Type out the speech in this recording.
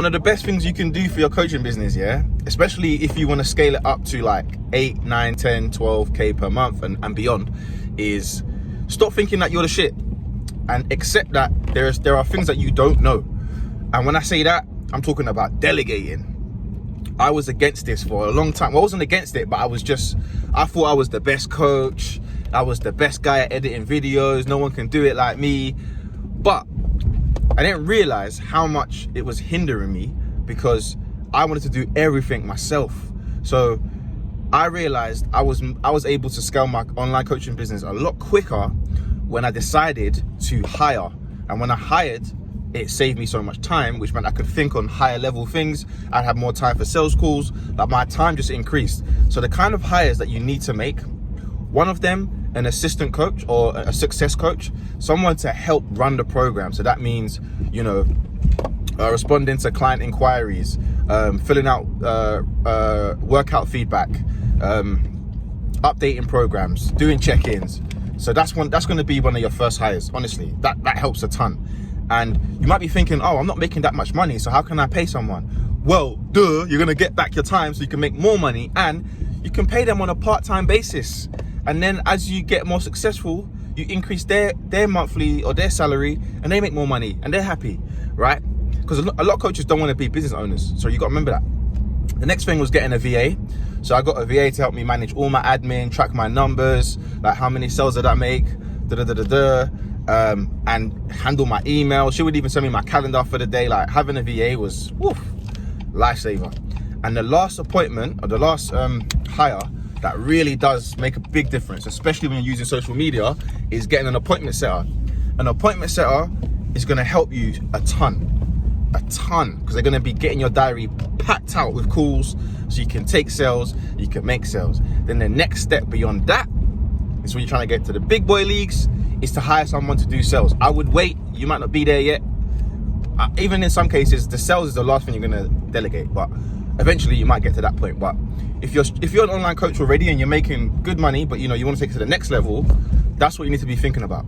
One of the best things you can do for your coaching business, yeah, especially if you want to scale it up to like 8, 9, 10, 12K per month and beyond, is stop thinking that you're the shit and accept that there are things that you don't know. And when I say that, I'm talking about delegating. I was against this for a long time. Well, I wasn't against it, but I thought I was the best coach. I was the best guy at editing videos. No one can do it like me. But I didn't realize how much it was hindering me because I wanted to do everything myself. So I realized I was able to scale my online coaching business a lot quicker when I decided to hire. And when I hired, it saved me so much time, which meant I could think on higher level things. I'd have more time for sales calls. Like, my time just increased. So the kind of hires that you need to make, one of them, an assistant coach or a success coach, someone to help run the program. So that means, responding to client inquiries, filling out workout feedback, updating programs, doing check-ins. So that's going to be one of your first hires. Honestly, that helps a ton. And you might be thinking, oh, I'm not making that much money, so how can I pay someone? Well, duh, you're gonna get back your time so you can make more money, and you can pay them on a part-time basis. And then as you get more successful, you increase their monthly or their salary, and they make more money and they're happy, right? Because a lot of coaches don't want to be business owners, so you got to remember that. The next thing was getting a VA. So I got a VA to help me manage all my admin, track my numbers, like how many sales did I make, and handle my email. She would even send me my calendar for the day. Like, having a VA was lifesaver. And the last appointment, or the last hire that really does make a big difference, especially when you're using social media, is getting an appointment setter. An appointment setter is going to help you a ton, because they're going to be getting your diary packed out with calls so you can take sales, you can make sales. Then the next step beyond that is when you're trying to get to the big boy leagues, is to hire someone to do sales. I would wait. You might not be there yet. Even in some cases, the sales is the last thing you're going to delegate, but eventually you might get to that point. But if you're an online coach already and you're making good money, but you want to take it to the next level, that's what you need to be thinking about.